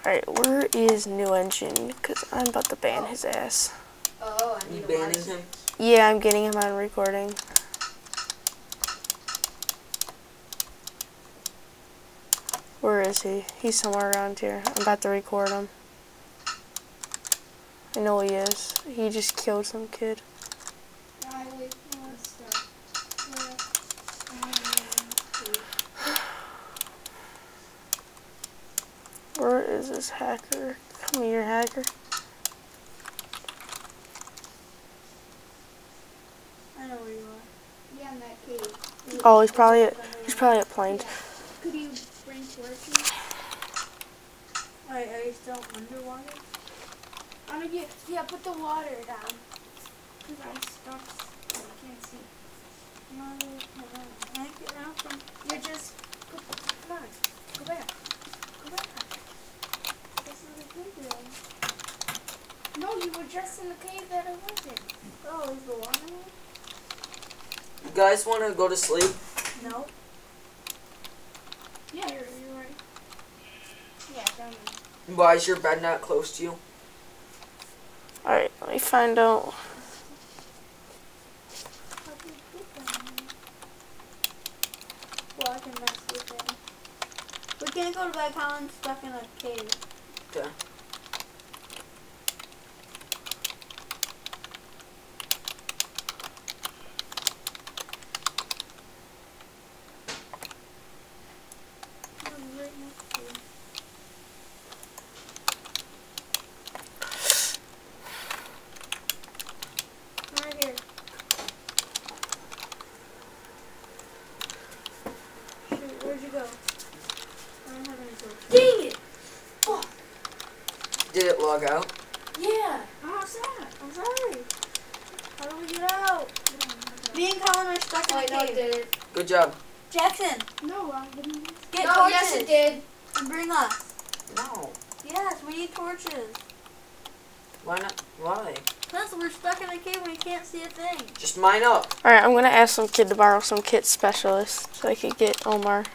Alright, where is New Engine? Because I'm about to ban his ass. Oh, I need banning him? Yeah, I'm getting him on recording. Where is he? He's somewhere around here. I'm about to record him. I know he is. He just killed some kid. Where is this hacker? Come here, hacker. I know where you are. Yeah, in that cave. Oh, he's probably at Plains. Yeah. Could you bring torches? Are you still underwater? I'm gonna get, put the water down. Because I'm stuck. I can't see. No, can't get nothing. You're just, come on, go back. Go back. That's not a good deal. No, you were just in the cave that I was in. Oh, is the water in? You guys want to go to sleep? No. Yeah, you're right. Yeah, down there. Why is your bed not close to you? Alright, let me find out. Well, I can mess with it. We can't go to bed, Colin's stuck in a cave. Okay. Right next to you. Right here. Shoot, where'd you go? I don't have any torches. Dang it! Oh. Did it log out? Yeah. I'm sad. I'm sorry. How do we get out? Me and Colin are stuck in a cave. No, it didn't. Good job. Jackson. No, I didn't. Get No, torches. yes, it did. And bring us. No. Yes, we need torches. Why not? Why? Plus, we're stuck in a cave and we can't see a thing. Just mine up. Alright, I'm gonna ask some kid to borrow some kit specialists so I could get Omar.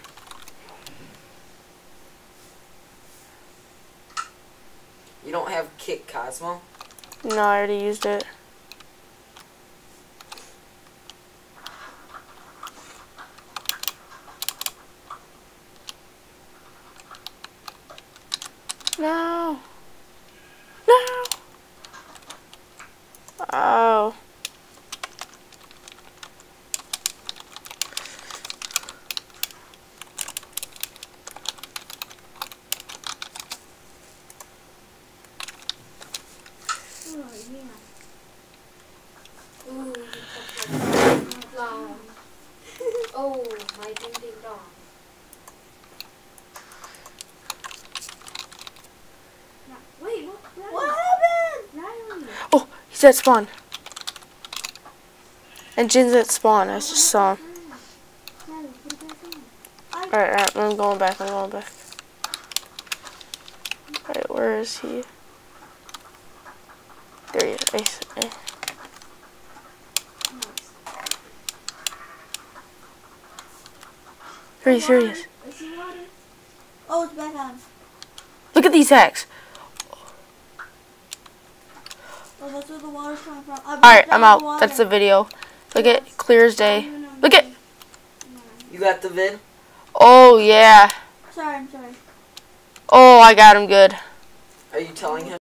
You don't have Kit Cosmo? No, I already used it. No. No. Oh. Oh, yeah. Ooh, long. Oh, my ding ding dong. Wait, what happened? Riley. Oh, he's at spawn. And Jin's at spawn. I just saw him. Riley, put it back on. Alright, I'm going back. Alright, where is he? There he is. Here he is. I see water. Oh, it's back on. Look at these hacks. Oh, that's where the water's coming from. Alright, I'm out. That's the video. Look at clear as day. Look at. You got the vid? Oh, yeah. Sorry, I'm sorry. Oh, I got him good. Are you telling him?